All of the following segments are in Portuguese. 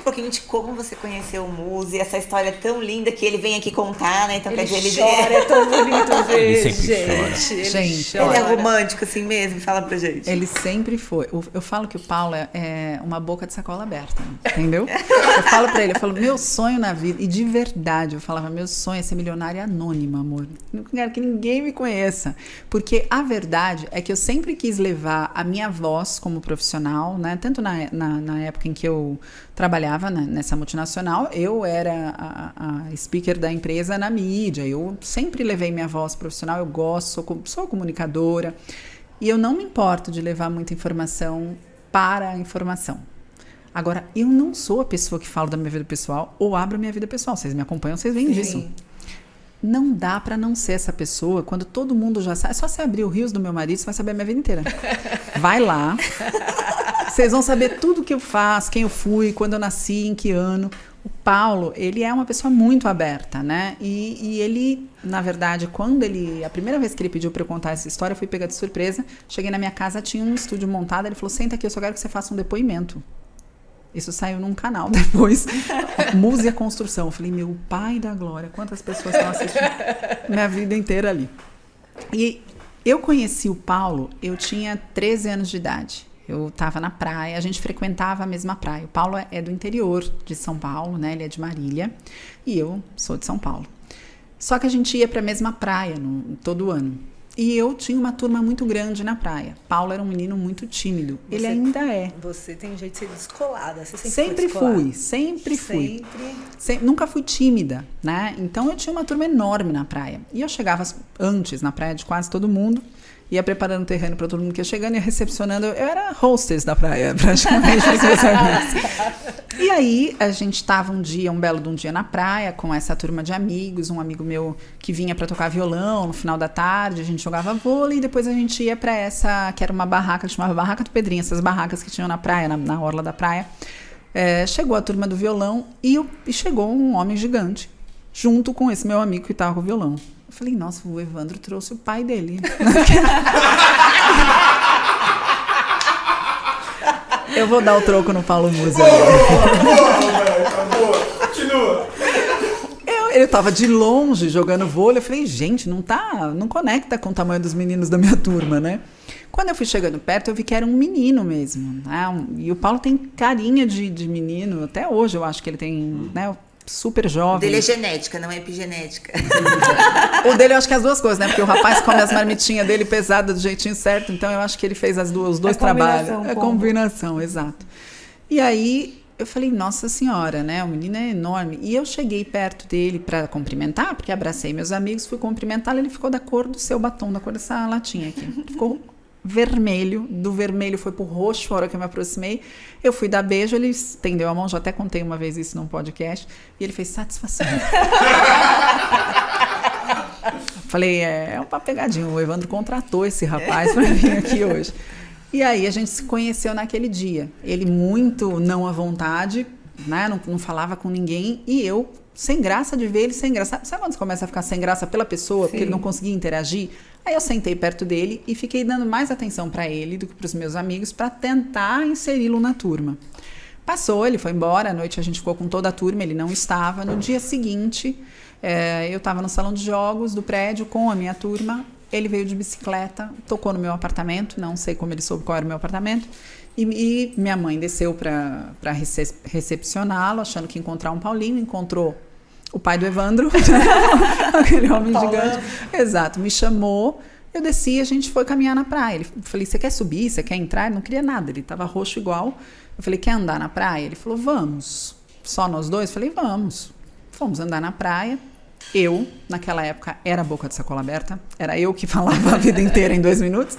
um pouquinho de como você conheceu o Muzi, essa história tão linda que ele vem aqui contar, né? Então, Ele quer dizer, ele chora, é tão bonito ver, Ele sempre chora. Gente, ele é olha, romântico assim mesmo? Fala pra gente. Ele sempre foi. Eu falo que o Paulo é uma boca de sacola aberta, entendeu? Eu falo pra ele, meu sonho na vida, e de verdade, eu falava, meu sonho é ser milionária anônima, amor. Não quero que ninguém me conheça. Porque a verdade é que eu sempre quis levar a minha voz como profissional, né? Tanto na época em que eu trabalhava nessa multinacional, eu era a speaker da empresa na mídia, eu sempre levei minha voz profissional, eu gosto, sou comunicadora, e eu não me importo de levar muita informação para a informação. Agora, eu não sou a pessoa que fala da minha vida pessoal ou abro a minha vida pessoal, vocês me acompanham, vocês veem disso. Não dá pra não ser essa pessoa quando todo mundo já sabe. É só você abrir o Rios do Meu Marido, você vai saber a minha vida inteira. Vai lá. Vocês vão saber tudo que eu faço, quem eu fui, quando eu nasci, em que ano. O Paulo, ele é uma pessoa muito aberta, né? E ele, na verdade, a primeira vez que ele pediu pra eu contar essa história, eu fui pega de surpresa. Cheguei na minha casa, tinha um estúdio montado, ele falou, senta aqui, eu só quero que você faça um depoimento. Isso saiu num canal depois, Muzi a Construção. Eu falei, meu pai da glória, quantas pessoas estão assistindo minha vida inteira ali. E eu conheci o Paulo, eu tinha 13 anos de idade. Eu estava na praia, a gente frequentava a mesma praia. O Paulo é do interior de São Paulo, né? Ele é de Marília e eu sou de São Paulo. Só que a gente ia para a mesma praia todo ano. E eu tinha uma turma muito grande na praia. Paulo era um menino muito tímido. Ele ainda é. Você tem um jeito de ser descolada. Você sempre fui. Nunca fui tímida, né? Então eu tinha uma turma enorme na praia. E eu chegava antes na praia de quase todo mundo. Ia preparando o terreno para todo mundo que ia chegando, ia recepcionando. Eu era hostess da praia, praticamente. E aí, a gente estava um belo de um dia na praia, com essa turma de amigos, um amigo meu que vinha para tocar violão no final da tarde, a gente jogava vôlei, e depois a gente ia para essa, que era uma barraca, que chamava Barraca do Pedrinho, essas barracas que tinham na praia, na orla da praia. Chegou a turma do violão e chegou um homem gigante, junto com esse meu amigo que estava com o violão. Eu falei, nossa, o Evandro trouxe o pai dele. Eu vou dar o troco no Paulo Muzi. Continua. Ele tava de longe jogando vôlei. Eu falei, gente, não conecta com o tamanho dos meninos da minha turma, né? Quando eu fui chegando perto, eu vi que era um menino mesmo, né? E o Paulo tem carinha de menino. Até hoje eu acho que ele tem, né? Super jovem. O dele é genética, não é epigenética. O dele eu acho que é as duas coisas, né? Porque o rapaz come as marmitinhas dele pesada do jeitinho certo, então eu acho que ele fez os dois trabalhos. É combinação, exato. E aí eu falei, nossa senhora, né? O menino é enorme. E eu cheguei perto dele para cumprimentar, porque abracei meus amigos, fui cumprimentá-lo, ele ficou da cor do seu batom, da cor dessa latinha aqui. Ficou vermelho, do vermelho foi pro roxo. A hora que eu me aproximei, eu fui dar beijo, ele estendeu a mão, já até contei uma vez isso num podcast, e ele fez satisfação. Falei, é uma pegadinha, o Evandro contratou esse rapaz para vir aqui hoje. E aí a gente se conheceu naquele dia, ele muito não à vontade, né? Não falava com ninguém, e eu sem graça de ver ele, sem graça. Sabe quando você começa a ficar sem graça pela pessoa, porque ele não conseguia interagir? Aí eu sentei perto dele e fiquei dando mais atenção para ele do que para os meus amigos, para tentar inseri-lo na turma. Passou, ele foi embora, à noite a gente ficou com toda a turma, ele não estava. No dia seguinte, eu estava no salão de jogos do prédio com a minha turma, ele veio de bicicleta, tocou no meu apartamento, não sei como ele soube qual era o meu apartamento, e minha mãe desceu para recepcioná-lo, achando que ia encontrar um Paulinho, encontrou o pai do Evandro, aquele homem gigante. Exato, me chamou, eu desci e a gente foi caminhar na praia. Eu falei, você quer subir, você quer entrar? Ele não queria nada, ele estava roxo igual. Eu falei, quer andar na praia? Ele falou, vamos. Só nós dois? Eu falei, vamos. Fomos andar na praia. Eu, naquela época, era boca de sacola aberta, era eu que falava a vida inteira em 2 minutos,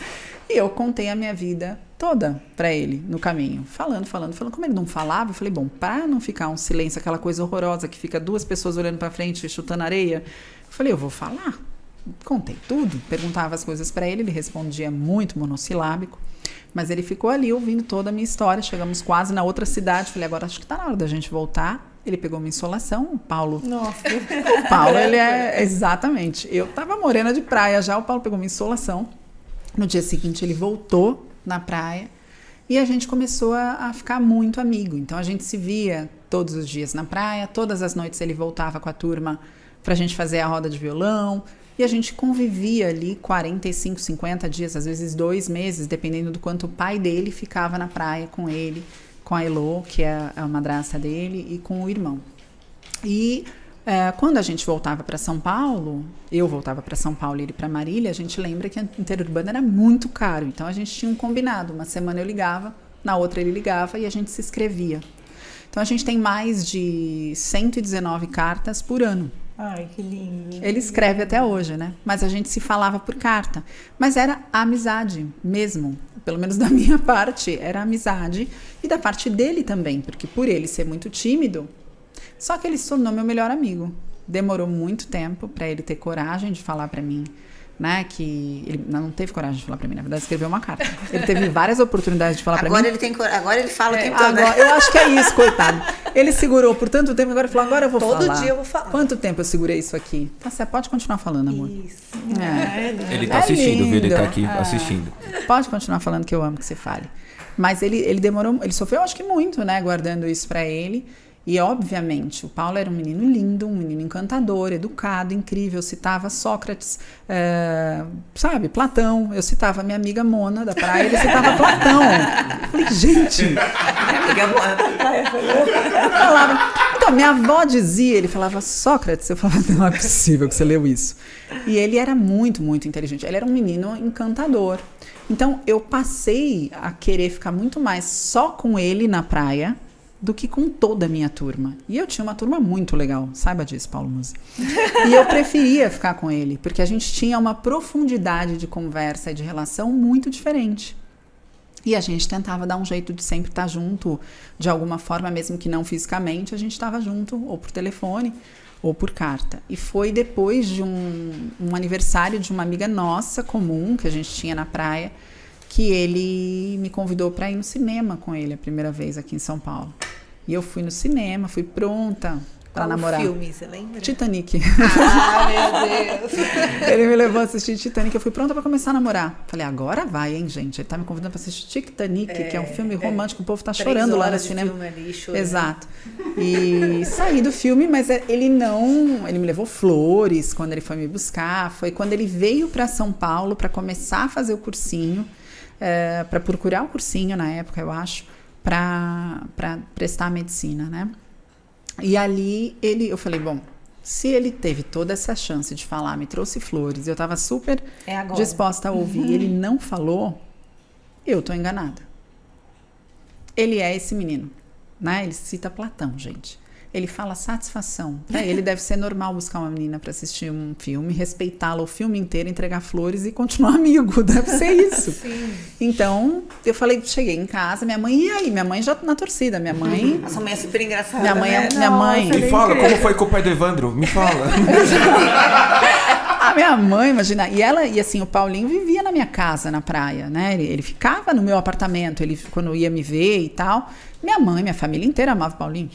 e eu contei a minha vida toda para ele no caminho, falando. Como ele não falava, eu falei, bom, para não ficar um silêncio, aquela coisa horrorosa que fica 2 pessoas olhando para frente e chutando areia, eu falei, eu vou falar. Contei tudo, perguntava as coisas para ele respondia muito monossilábico, mas ele ficou ali ouvindo toda a minha história. Chegamos quase na outra cidade, falei, agora acho que tá na hora da gente voltar. Ele pegou uma insolação, o Paulo... Nossa. O Paulo, ele é... Exatamente. Eu tava morena de praia já, o Paulo pegou uma insolação. No dia seguinte, ele voltou na praia e a gente começou a ficar muito amigo. Então, a gente se via todos os dias na praia, todas as noites ele voltava com a turma pra gente fazer a roda de violão, e a gente convivia ali 45, 50 dias, às vezes 2 meses, dependendo do quanto o pai dele ficava na praia com ele, com a Elô, que é a madrasta dele, e com o irmão. E quando a gente voltava para São Paulo, eu voltava para São Paulo e ele para Marília, a gente lembra que a interurbana era muito caro, então a gente tinha um combinado, uma semana eu ligava, na outra ele ligava e a gente se escrevia. Então a gente tem mais de 119 cartas por ano. Ai, que lindo. Ele escreve até hoje, né? Mas a gente se falava por carta. Mas era amizade mesmo. Pelo menos da minha parte, era amizade. E da parte dele também, porque por ele ser muito tímido, só que ele se tornou meu melhor amigo. Demorou muito tempo para ele ter coragem de falar para mim, né? Que ele não teve coragem de falar para mim, na verdade, escreveu uma carta. Ele teve várias oportunidades de falar para mim. Agora ele fala o tempo todo, né? Eu acho que é isso, coitado. Ele segurou por tanto tempo, agora ele falou, agora eu vou falar. Todo dia eu vou falar. Quanto tempo eu segurei isso aqui? Tá, você pode continuar falando, amor. Isso. Ele tá assistindo, viu? Ele tá aqui lindo. assistindo. Pode continuar falando que eu amo que você fale. Mas ele demorou, ele sofreu acho que muito, né, guardando isso pra ele. E, obviamente, o Paulo era um menino lindo, um menino encantador, educado, incrível. Eu citava Sócrates, sabe, Platão. Eu citava minha amiga Mona da praia, ele citava Platão. Eu falei, gente... Amiga Mona da praia, eu falava... Então, minha avó dizia, ele falava Sócrates. Eu falava, não é possível que você leu isso. E ele era muito, muito inteligente. Ele era um menino encantador. Então, eu passei a querer ficar muito mais só com ele na praia do que com toda a minha turma. E eu tinha uma turma muito legal, saiba disso, Paulo Musi. E eu preferia ficar com ele, porque a gente tinha uma profundidade de conversa e de relação muito diferente. E a gente tentava dar um jeito de sempre estar junto, de alguma forma, mesmo que não fisicamente, a gente estava junto, ou por telefone, ou por carta. E foi depois de um aniversário de uma amiga nossa, comum, que a gente tinha na praia, que ele me convidou para ir no cinema com ele a primeira vez aqui em São Paulo. E eu fui no cinema, fui pronta para namorar. Qual filme, você lembra? Titanic. Ah, meu Deus. Ele me levou a assistir Titanic, eu fui pronta para começar a namorar. Falei, agora vai, hein, gente? Ele tá me convidando para assistir Titanic, que é um filme romântico, o povo tá chorando lá no cinema. Ali, chorando. Exato. E saí do filme, mas ele me levou flores quando ele foi me buscar, foi quando ele veio para São Paulo para começar a fazer o cursinho, para procurar o cursinho na época, eu acho, para prestar medicina, né? E ali eu falei, bom, se ele teve toda essa chance de falar, me trouxe flores, eu estava super disposta a ouvir, e ele não falou, eu tô enganada. Ele é esse menino, né? Ele cita Platão, gente. Ele fala satisfação. Para ele deve ser normal buscar uma menina para assistir um filme, respeitá-la o filme inteiro, entregar flores e continuar amigo. Deve ser isso. Sim. Então, eu falei, cheguei em casa, minha mãe, e aí? Minha mãe já na torcida, minha mãe... A sua mãe é super engraçada, Minha mãe, né? minha mãe... Me fala, como foi com o pai do Evandro? Me fala. A minha mãe, imagina, e assim, o Paulinho vivia na minha casa, na praia, né? Ele ficava no meu apartamento, ele quando ia me ver e tal. Minha mãe, minha família inteira amava o Paulinho.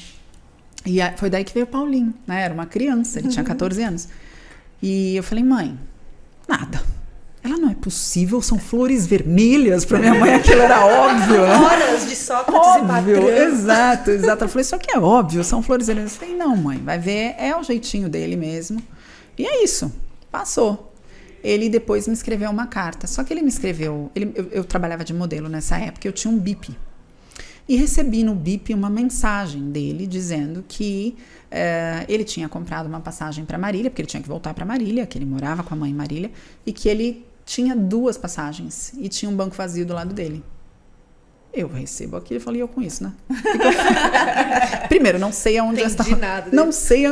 E foi daí que veio o Paulinho, né? Era uma criança, ele tinha 14 anos. E eu falei, mãe, nada. Ela, não é possível, são flores vermelhas. Para minha mãe aquilo era óbvio, né? Horas de Sócrates e Óbvio, patrão. exato. Ela falou, isso aqui é óbvio, são flores vermelhas. Eu falei, não, mãe, vai ver, é o jeitinho dele mesmo. E é isso, passou. Ele depois me escreveu uma carta, só que ele me escreveu, eu trabalhava de modelo nessa época, eu tinha um bip. E recebi no bip uma mensagem dele dizendo que ele tinha comprado uma passagem para Marília, porque ele tinha que voltar para Marília, que ele morava com a mãe em Marília, e que ele tinha 2 passagens e tinha um banco vazio do lado dele. Eu recebo aquilo e falei, eu com isso, né? Primeiro, não sei aonde está. Nada, não sei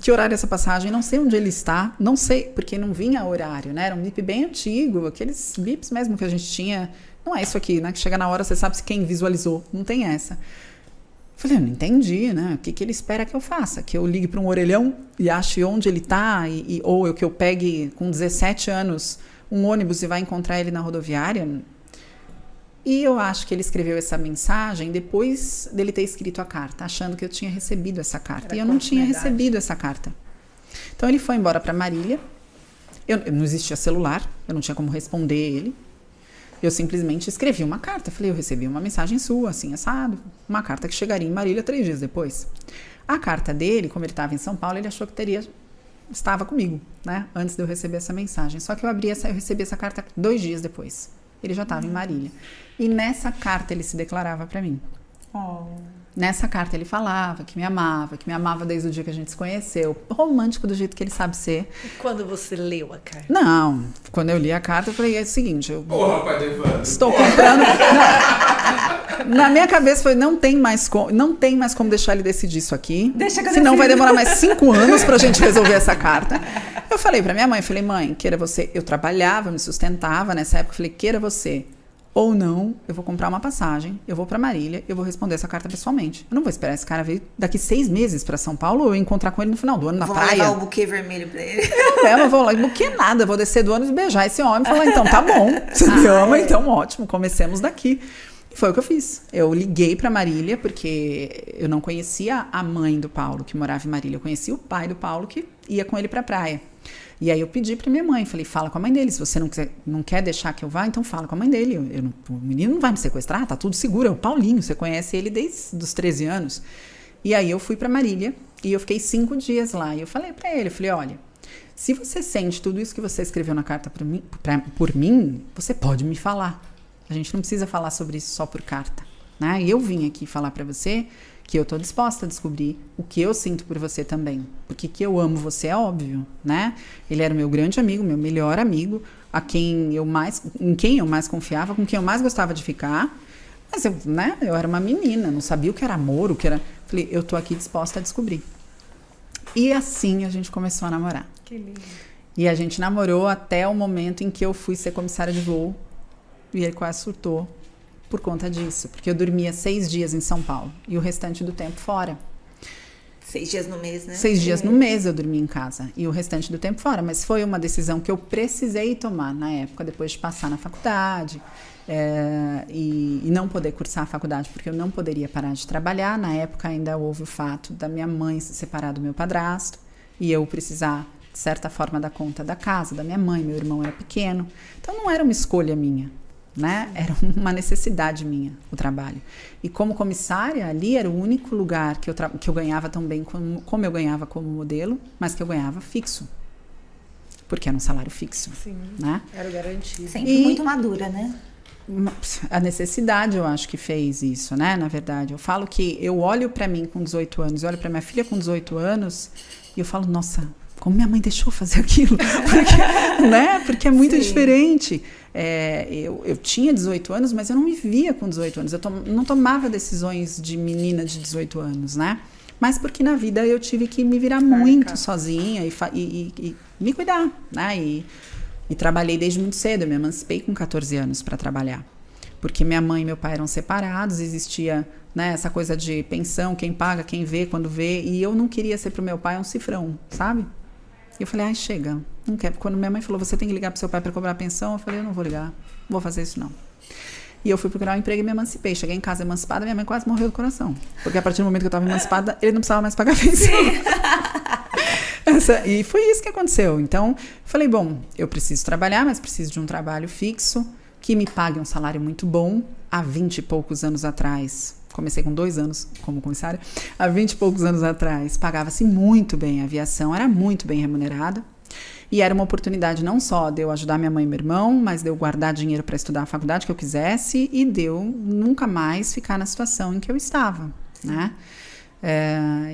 que horário é essa passagem, não sei onde ele está, não sei, porque não vinha horário, né? Era um bip bem antigo, aqueles bips mesmo que a gente tinha. Não é isso aqui, né? Que chega na hora, você sabe quem visualizou. Não tem essa. Falei, eu não entendi, né? O que ele espera que eu faça? Que eu ligue para um orelhão e ache onde ele está? Ou que eu pegue, com 17 anos, um ônibus e vá encontrar ele na rodoviária? E eu acho que ele escreveu essa mensagem depois dele ter escrito a carta, achando que eu tinha recebido essa carta. E eu não tinha recebido essa carta. Então, ele foi embora para Marília. Não existia celular, eu não tinha como responder ele. Eu simplesmente escrevi uma carta. Falei, eu recebi uma mensagem sua, assim, assado. Uma carta que chegaria em Marília 3 dias depois. A carta dele, como ele estava em São Paulo, ele achou que estava comigo, né? Antes de eu receber essa mensagem. Só que eu recebi essa carta 2 dias depois. Ele já estava em Marília. E nessa carta ele se declarava para mim. Nessa carta ele falava que me amava desde o dia que a gente se conheceu. Romântico do jeito que ele sabe ser. E quando você leu a carta? Não, quando eu li a carta eu falei, é o seguinte, Porra, pai do Evandro. estou comprando... Não. Na minha cabeça foi, não tem mais como deixar ele decidir isso aqui. Senão vai demorar mais 5 anos pra gente resolver essa carta. Eu falei pra minha mãe, mãe, queira você... Eu trabalhava, me sustentava nessa época, falei, queira você... Ou não, eu vou comprar uma passagem, eu vou pra Marília, eu vou responder essa carta pessoalmente. Eu não vou esperar esse cara vir daqui 6 meses pra São Paulo ou eu encontrar com ele no final do ano na praia. Vou levar o buquê vermelho pra ele. Eu não vou lá, buquê nada, vou descer do ônibus, beijar esse homem e falar, então tá bom, você me ama, então ótimo, comecemos daqui. E foi o que eu fiz. Eu liguei pra Marília, porque eu não conhecia a mãe do Paulo, que morava em Marília, eu conhecia o pai do Paulo, que ia com ele pra praia. E aí eu pedi pra minha mãe, falei, fala com a mãe dele, se você não quer deixar que eu vá, então fala com a mãe dele, o menino não vai me sequestrar, tá tudo seguro, é o Paulinho, você conhece ele desde os 13 anos. E aí eu fui pra Marília, e eu fiquei 5 dias lá, e eu falei pra ele, olha, se você sente tudo isso que você escreveu na carta por mim, você pode me falar, a gente não precisa falar sobre isso só por carta, né? E eu vim aqui falar pra você que eu tô disposta a descobrir o que eu sinto por você também. Porque que eu amo você é óbvio, né? Ele era o meu grande amigo, meu melhor amigo, em quem eu mais confiava, com quem eu mais gostava de ficar. Mas eu era uma menina, não sabia o que era amor, o que era... Falei, eu tô aqui disposta a descobrir. E assim a gente começou a namorar. Que lindo. E a gente namorou até o momento em que eu fui ser comissária de voo. E ele quase surtou por conta disso, porque eu dormia 6 dias em São Paulo e o restante do tempo fora. 6 dias no mês, né? 6 dias no mês eu dormia em casa e o restante do tempo fora, mas foi uma decisão que eu precisei tomar na época, depois de passar na faculdade e não poder cursar a faculdade, porque eu não poderia parar de trabalhar. Na época ainda houve o fato da minha mãe se separar do meu padrasto e eu precisar, de certa forma, dar conta da casa, da minha mãe, meu irmão era pequeno, então não era uma escolha minha. Né? Era uma necessidade minha, o trabalho. E como comissária, ali era o único lugar que eu ganhava tão bem como eu ganhava como modelo, mas que eu ganhava fixo. Porque era um salário fixo. Sim, né? Era o garantido. Sempre muito madura, né? A necessidade, eu acho que fez isso, né? Na verdade, eu falo que eu olho pra mim com 18 anos, eu olho pra minha filha com 18 anos e eu falo, nossa, como minha mãe deixou fazer aquilo? Porque, né? Porque é muito diferente. Eu tinha 18 anos, mas eu não me via com 18 anos. Eu não tomava decisões de menina de 18 anos, né? Mas porque na vida eu tive que me virar muito sozinha e me cuidar, né? E trabalhei desde muito cedo. Eu me emancipei com 14 anos para trabalhar. Porque minha mãe e meu pai eram separados, existia, né, essa coisa de pensão, quem paga, quem vê, quando vê. E eu não queria ser pro meu pai um cifrão, sabe? E eu falei, chega, não quero. Quando minha mãe falou, você tem que ligar pro seu pai para cobrar a pensão, eu falei, eu não vou ligar, não vou fazer isso não. E eu fui procurar um emprego e me emancipei. Cheguei em casa emancipada, minha mãe quase morreu do coração. Porque a partir do momento que eu estava emancipada, ele não precisava mais pagar a pensão. E foi isso que aconteceu. Então, falei, bom, eu preciso trabalhar, mas preciso de um trabalho fixo, que me pague um salário muito bom. Há 20 e poucos anos atrás, comecei com 2 anos como comissária, há 20 e poucos anos atrás, pagava-se muito bem a aviação, era muito bem remunerada. E era uma oportunidade não só de eu ajudar minha mãe e meu irmão, mas de eu guardar dinheiro para estudar a faculdade que eu quisesse e de eu nunca mais ficar na situação em que eu estava, né?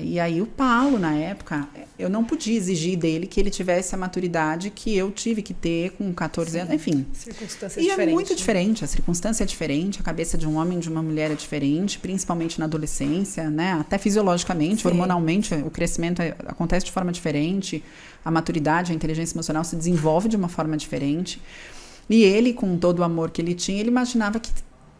E aí o Paulo, na época, eu não podia exigir dele que ele tivesse a maturidade que eu tive que ter com 14 anos, enfim. Circunstância e diferente. É muito diferente, a circunstância é diferente, a cabeça de um homem e de uma mulher é diferente, principalmente na adolescência, né? Até fisiologicamente, hormonalmente, o crescimento acontece de forma diferente, a maturidade, a inteligência emocional se desenvolve de uma forma diferente. E ele, com todo o amor que ele tinha, ele imaginava que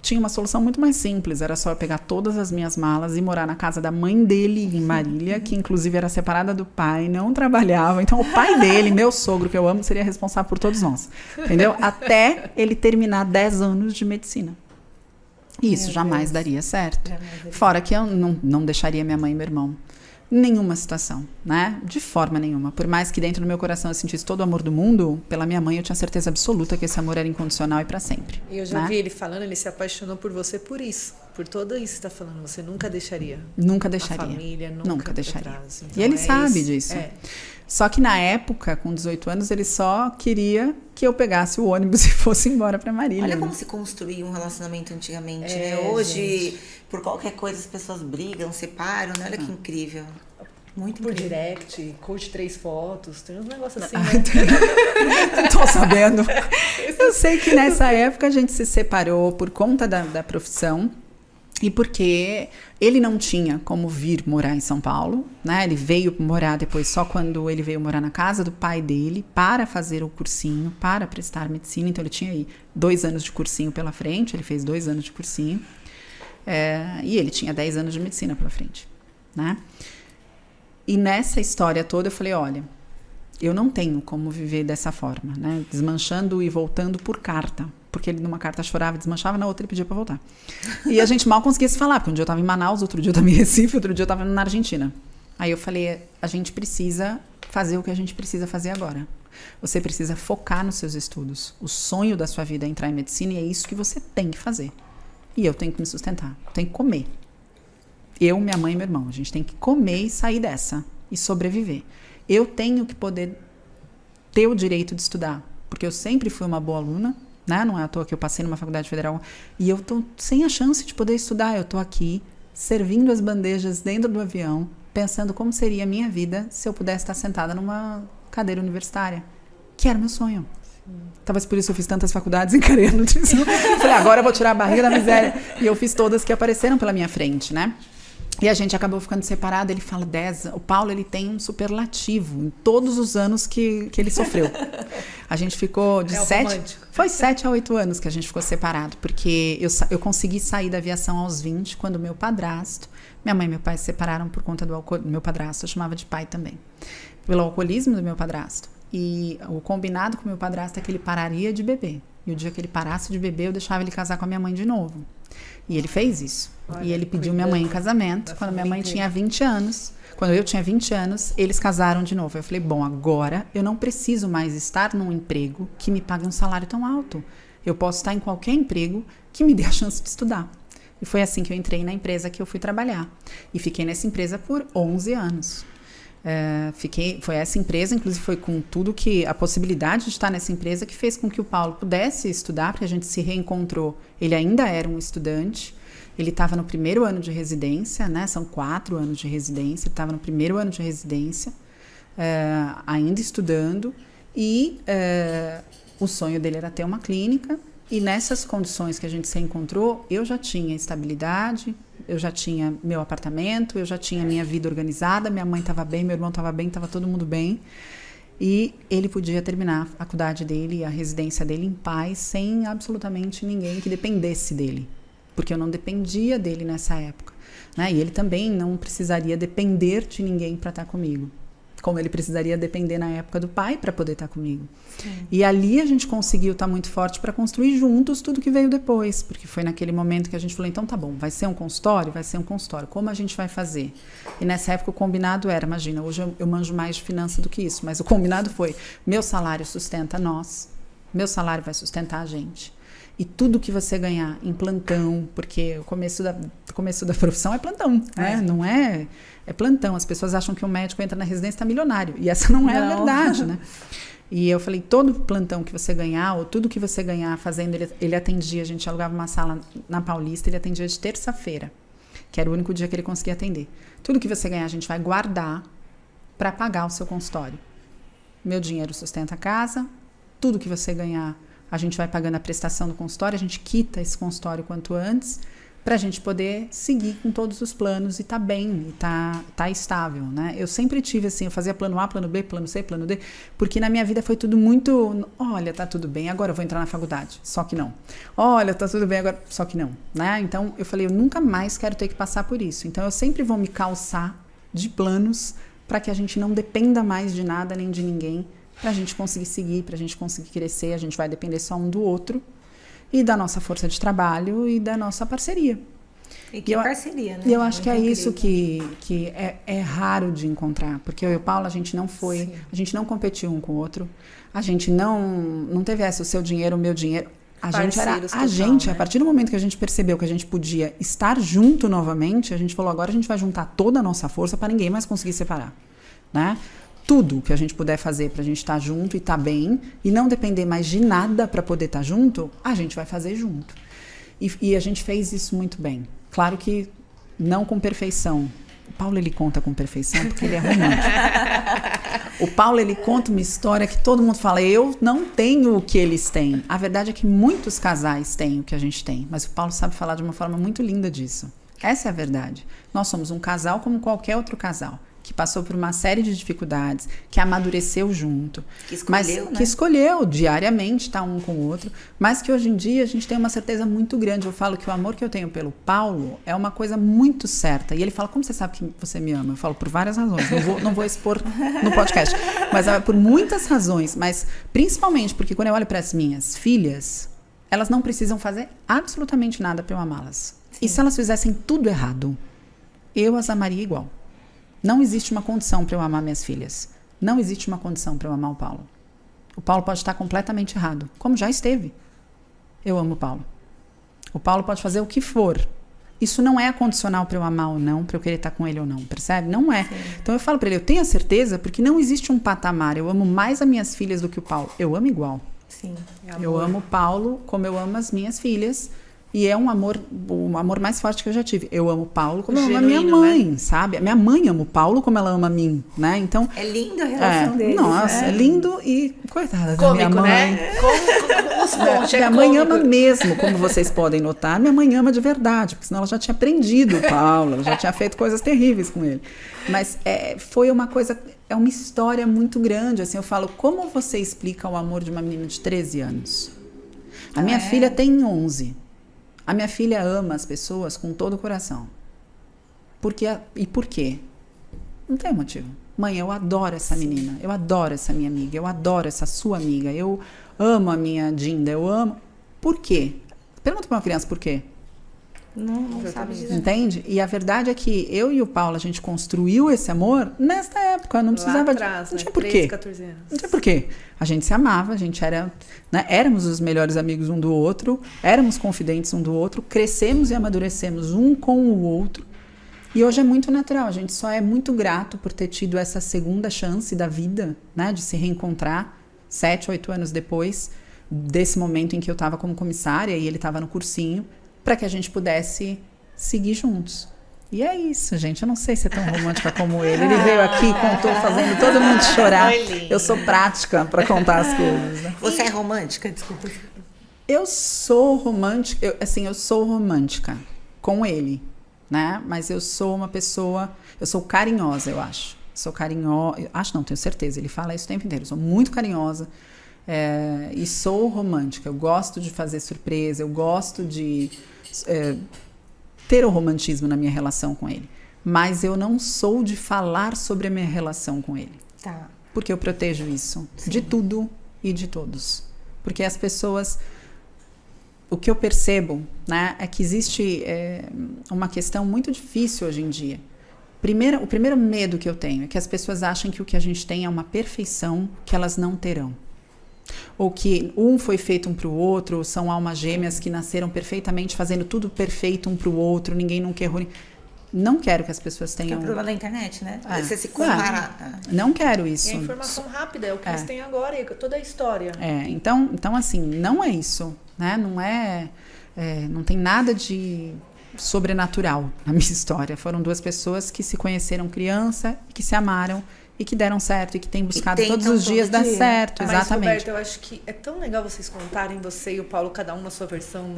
tinha uma solução muito mais simples, era só eu pegar todas as minhas malas e morar na casa da mãe dele em Marília, que inclusive era separada do pai, não trabalhava, então o pai dele, meu sogro, que eu amo, seria responsável por todos nós, entendeu? Até ele terminar 10 anos de medicina. E isso jamais daria certo. Fora que eu não deixaria minha mãe e meu irmão Nenhuma situação, né? De forma nenhuma. Por mais que dentro do meu coração eu sentisse todo o amor do mundo, pela minha mãe eu tinha certeza absoluta que esse amor era incondicional e para sempre. E eu já né? vi ele falando, ele se apaixonou por você por isso. Por tudo isso que você está falando. Você nunca deixaria. Nunca deixaria. A família nunca deixaria. Atrás. E ele sabe isso. disso. Só que na época, com 18 anos, ele só queria que eu pegasse o ônibus e fosse embora para Marília. Olha como se construía um relacionamento antigamente, né? É, Hoje, gente. por qualquer coisa, as pessoas brigam, separam, né? Olha que incrível. Muito Por incrível. direct, curte 3 fotos, tem uns negócios assim, Não tô sabendo. Eu sei que nessa época a gente se separou por conta da profissão. E porque ele não tinha como vir morar em São Paulo, né? Ele veio morar depois só quando ele veio morar na casa do pai dele para fazer o cursinho, para prestar medicina. Então ele tinha aí 2 anos de cursinho pela frente, ele fez 2 anos de cursinho. E ele tinha 10 anos de medicina pela frente, né? E nessa história toda eu falei, olha, eu não tenho como viver dessa forma, né? Desmanchando e voltando por carta. Porque ele numa carta chorava, desmanchava, na outra ele pedia pra voltar. E a gente mal conseguia se falar, porque um dia eu tava em Manaus, outro dia eu tava em Recife, outro dia eu tava na Argentina. Aí eu falei, a gente precisa fazer o que a gente precisa fazer agora. Você precisa focar nos seus estudos. O sonho da sua vida é entrar em medicina e é isso que você tem que fazer. E eu tenho que me sustentar, eu tenho que comer. Eu, minha mãe e meu irmão, a gente tem que comer e sair dessa e sobreviver. Eu tenho que poder ter o direito de estudar, porque eu sempre fui uma boa aluna, né? Não é à toa que eu passei numa faculdade federal e eu tô sem a chance de poder estudar. Eu tô aqui servindo as bandejas dentro do avião, pensando como seria a minha vida se eu pudesse estar sentada numa cadeira universitária, que era meu sonho. Talvez por isso eu fiz tantas faculdades, encarei a nutrição. Falei, agora eu vou tirar a barriga da miséria. E eu fiz todas que apareceram pela minha frente, né? E a gente acabou ficando separado. Ele fala 10. O Paulo, ele tem um superlativo em todos os anos que ele sofreu. A gente ficou de 7... Foi 7 a 8 anos que a gente ficou separado. Porque eu consegui sair da aviação aos 20, quando meu padrasto... Minha mãe e meu pai se separaram por conta do alcoolismo. Meu padrasto eu chamava de pai também. Pelo alcoolismo do meu padrasto. E o combinado com meu padrasto é que ele pararia de beber. E o dia que ele parasse de beber, eu deixava ele casar com a minha mãe de novo. E ele fez isso. Olha, e ele pediu minha mãe em casamento quando minha mãe tinha 20 anos. Quando eu tinha 20 anos, eles casaram de novo. Eu falei, bom, agora eu não preciso mais estar num emprego que me pague um salário tão alto. Eu posso estar em qualquer emprego que me dê a chance de estudar. E foi assim que eu entrei na empresa que eu fui trabalhar. E fiquei nessa empresa por 11 anos. Foi essa empresa, inclusive foi com tudo que a possibilidade de estar nessa empresa que fez com que o Paulo pudesse estudar, porque a gente se reencontrou. Ele ainda era um estudante, ele estava no primeiro ano de residência, né? São 4 anos de residência, ele estava no primeiro ano de residência, ainda estudando, e o sonho dele era ter uma clínica. E nessas condições que a gente se encontrou, eu já tinha estabilidade, eu já tinha meu apartamento, eu já tinha minha vida organizada, minha mãe estava bem, meu irmão estava bem, estava todo mundo bem. E ele podia terminar a faculdade dele, a residência dele em paz, sem absolutamente ninguém que dependesse dele. Porque eu não dependia dele nessa época, né? E ele também não precisaria depender de ninguém para estar comigo. Como ele precisaria depender na época do pai para poder estar comigo. Sim. E ali a gente conseguiu estar muito forte para construir juntos tudo que veio depois, porque foi naquele momento que a gente falou, então tá bom, vai ser um consultório? Vai ser um consultório. Como a gente vai fazer? E nessa época o combinado era, imagina, hoje eu manjo mais de finança do que isso, mas o combinado foi, meu salário sustenta nós, meu salário vai sustentar a gente. E tudo que você ganhar em plantão, porque o começo da profissão é plantão, né? Não é plantão. As pessoas acham que o médico entra na residência e está milionário. E essa não é a verdade, né? E eu falei, todo plantão que você ganhar, ou tudo que você ganhar fazendo, ele atendia, a gente alugava uma sala na Paulista, ele atendia de terça-feira, que era o único dia que ele conseguia atender. Tudo que você ganhar, a gente vai guardar para pagar o seu consultório. Meu dinheiro sustenta a casa, tudo que você ganhar, a gente vai pagando a prestação do consultório, a gente quita esse consultório quanto antes, para a gente poder seguir com todos os planos e tá bem, e tá estável, né? Eu sempre tive assim, eu fazia plano A, plano B, plano C, plano D, porque na minha vida foi tudo muito, olha, tá tudo bem, agora eu vou entrar na faculdade, só que não. Olha, tá tudo bem agora, só que não, né? Então eu falei, eu nunca mais quero ter que passar por isso. Então eu sempre vou me calçar de planos para que a gente não dependa mais de nada nem de ninguém, para a gente conseguir seguir, para a gente conseguir crescer, a gente vai depender só um do outro e da nossa força de trabalho e da nossa parceria. E que parceria, né? E eu acho que é Muito isso incrível. que é raro de encontrar. Porque eu e o Paulo, a gente não foi... Sim. A gente não competiu um com o outro. A gente não teve essa, o seu dinheiro, o meu dinheiro. A gente era Parceiros a total, gente. né? A partir do momento que a gente percebeu que a gente podia estar junto novamente, a gente falou, agora a gente vai juntar toda a nossa força para ninguém mais conseguir separar. Né? Tudo que a gente puder fazer pra gente estar junto e estar bem e não depender mais de nada para poder estar junto, a gente vai fazer junto. E a gente fez isso muito bem. Claro que não com perfeição. O Paulo, ele conta com perfeição porque ele é romântico. O Paulo, ele conta uma história que todo mundo fala, eu não tenho o que eles têm. A verdade é que muitos casais têm o que a gente tem, mas o Paulo sabe falar de uma forma muito linda disso. Essa é a verdade. Nós somos um casal como qualquer outro casal, que passou por uma série de dificuldades, que amadureceu junto. Que escolheu, mas né? que escolheu diariamente estar um com o outro, mas que hoje em dia a gente tem uma certeza muito grande. Eu falo que o amor que eu tenho pelo Paulo é uma coisa muito certa. E ele fala, como você sabe que você me ama? Eu falo, por várias razões. Não vou expor no podcast. Mas por muitas razões. Mas principalmente porque quando eu olho para as minhas filhas, elas não precisam fazer absolutamente nada para eu amá-las. E se elas fizessem tudo errado, eu as amaria igual. Não existe uma condição para eu amar minhas filhas. Não existe uma condição para eu amar o Paulo. O Paulo pode estar completamente errado, como já esteve. Eu amo o Paulo. O Paulo pode fazer o que for. Isso não é condicional para eu amar ou não, para eu querer estar com ele ou não, percebe? Não é. Sim. Então eu falo para ele, eu tenho a certeza, porque não existe um patamar. Eu amo mais as minhas filhas do que o Paulo. Eu amo igual. Sim. Eu amo o Paulo como eu amo as minhas filhas. E é o amor mais forte que eu já tive. Eu amo o Paulo como eu amo a minha mãe, né? Sabe? A minha mãe ama o Paulo como ela ama a mim, né? Então, é linda a relação deles. Nossa, é lindo e coitada da minha mãe. Né? Como os pontos, minha mãe ama mesmo, como vocês podem notar. Minha mãe ama de verdade, porque senão ela já tinha prendido o Paulo, ela já tinha feito coisas terríveis com ele. Mas foi uma coisa, é uma história muito grande. Assim, eu falo, como você explica o amor de uma menina de 13 anos? A minha filha tem 11. A minha filha ama as pessoas com todo o coração. E por quê? Não tem motivo. Mãe, eu adoro essa menina. Eu adoro essa minha amiga. Eu adoro essa sua amiga. Eu amo a minha Dinda. Eu amo. Por quê? Pergunta para uma criança por quê. Não sabe dizer. Entende? E a verdade é que eu e o Paulo, a gente construiu esse amor nesta época. Não precisava atrás, não né? tinha por 13, quê. 14 anos. Não tinha por quê. A gente se amava, a gente era, né, éramos os melhores amigos um do outro, éramos confidentes um do outro, crescemos e amadurecemos um com o outro. E hoje é muito natural, a gente só é muito grato por ter tido essa segunda chance da vida, né, de se reencontrar 7, 8 anos depois desse momento em que eu estava como comissária e ele estava no cursinho, para que a gente pudesse seguir juntos. E é isso, gente. Eu não sei se é tão romântica como ele. Ele veio aqui e contou, fazendo todo mundo chorar. Eu sou prática para contar as coisas. Né? Você é romântica? Desculpa. Eu sou romântica. Eu sou romântica com ele, né? Mas eu sou uma pessoa... Eu sou carinhosa, eu acho. Sou carinhosa... Acho não, tenho certeza. Ele fala isso o tempo inteiro. Eu sou muito carinhosa. E sou romântica. Eu gosto de fazer surpresa. Eu gosto de... ter o romantismo na minha relação com ele. Mas eu não sou de falar sobre a minha relação com ele. Tá. Porque eu protejo isso. Sim. De tudo e de todos. Porque as pessoas... O que eu percebo, né, é que existe uma questão muito difícil hoje em dia. O primeiro medo que eu tenho é que as pessoas achem que o que a gente tem é uma perfeição que elas não terão. Ou que um foi feito um para o outro, são almas gêmeas que nasceram perfeitamente, fazendo tudo perfeito um para o outro, ninguém nunca errou. Não quero que as pessoas tenham... É o problema da internet, né? Você se comparar. Não quero isso. E a informação rápida é o que eles têm agora, e toda a história. Então, assim, não é isso. Né? Não tem nada de sobrenatural na minha história. Foram duas pessoas que se conheceram criança, que se amaram, e que deram certo, e que têm buscado todos os dias dar certo, exatamente. Mas, Roberta, eu acho que é tão legal vocês contarem, você e o Paulo, cada um na sua versão,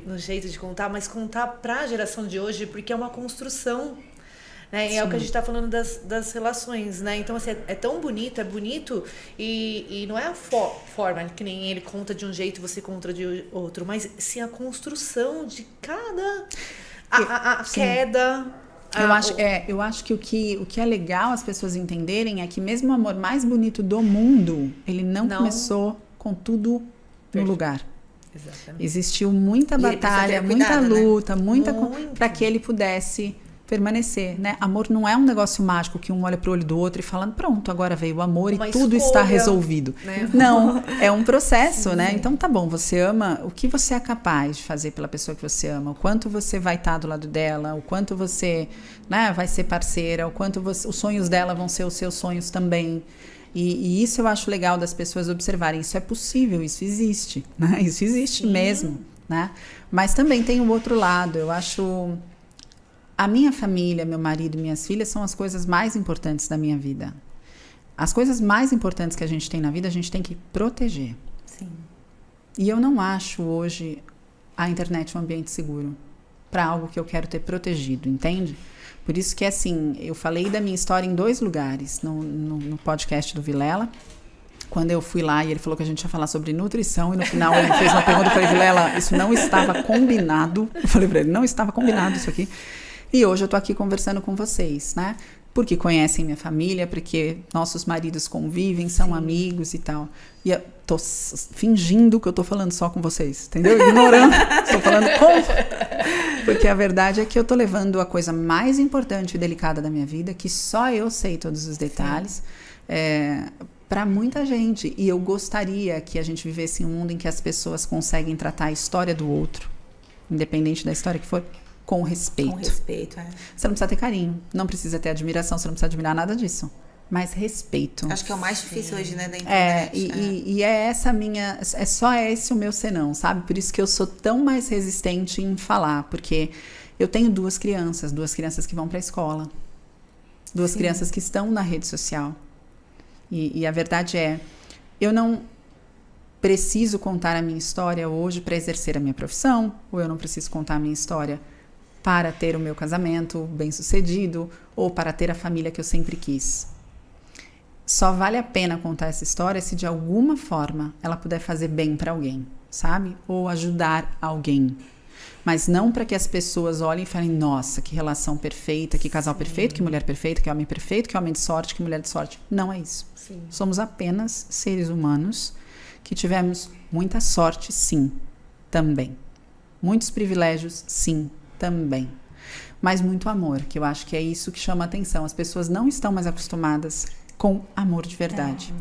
no jeito de contar, mas contar para a geração de hoje, porque é uma construção, né? E é o que a gente está falando das relações, né? Então, assim, é tão bonito, e não é a forma que nem ele conta de um jeito e você conta de outro, mas sim a construção de cada... a queda... Eu acho que o que é legal as pessoas entenderem é que mesmo o amor mais bonito do mundo, ele não começou com tudo no lugar. Exatamente. Existiu muita E ele precisa batalha, ter muita cuidado, né? luta, muita Muito. para que ele pudesse permanecer, né? Amor não é um negócio mágico que um olha pro olho do outro e fala, pronto, agora veio o amor Uma e tudo escolha, está resolvido. né? Não, é um processo, né? Então tá bom, você ama, o que você é capaz de fazer pela pessoa que você ama, o quanto você vai estar do lado dela, o quanto você, né, vai ser parceira, o quanto os sonhos dela vão ser os seus sonhos também. E isso eu acho legal das pessoas observarem, isso é possível, isso existe, né? Isso existe mesmo, né? Mas também tem o outro lado, eu acho... A minha família, meu marido e minhas filhas são as coisas mais importantes da minha vida. As coisas mais importantes que a gente tem na vida, a gente tem que proteger. Sim. E eu não acho hoje a internet um ambiente seguro para algo que eu quero ter protegido, entende? Por isso que, assim, eu falei da minha história em 2 lugares. No podcast do Vilela, quando eu fui lá e ele falou que a gente ia falar sobre nutrição, e no final ele fez uma pergunta, eu falei, Vilela, isso não estava combinado. Eu falei para ele, não estava combinado isso aqui. E hoje eu tô aqui conversando com vocês, né? Porque conhecem minha família, porque nossos maridos convivem, são amigos e tal. E eu tô fingindo que eu tô falando só com vocês, entendeu? Ignorando, tô falando com... Porque a verdade é que eu tô levando a coisa mais importante e delicada da minha vida, que só eu sei todos os detalhes, para muita gente. E eu gostaria que a gente vivesse em um mundo em que as pessoas conseguem tratar a história do outro, independente da história que for, com respeito. Com respeito, é. Você não precisa ter carinho, não precisa ter admiração, você não precisa admirar nada disso. Mas respeito. Acho que é o mais difícil hoje, né, da É, internet. e é essa minha... É só esse o meu senão, sabe? Por isso que eu sou tão mais resistente em falar. Porque eu tenho 2 crianças que vão para a escola. 2 crianças que estão na rede social. E a verdade é, eu não preciso contar a minha história hoje para exercer a minha profissão, ou eu não preciso contar a minha história para ter o meu casamento bem-sucedido, ou para ter a família que eu sempre quis. Só vale a pena contar essa história se de alguma forma ela puder fazer bem para alguém, sabe? Ou ajudar alguém. Mas não para que as pessoas olhem e falem, nossa, que relação perfeita, que casal perfeito, que mulher perfeita, que homem perfeito, que homem de sorte, que mulher de sorte. Não é isso. Sim. Somos apenas seres humanos que tivemos muita sorte, sim, também. Muitos privilégios, sim, também. Mas muito amor, que eu acho que é isso que chama a atenção. As pessoas não estão mais acostumadas com amor de verdade.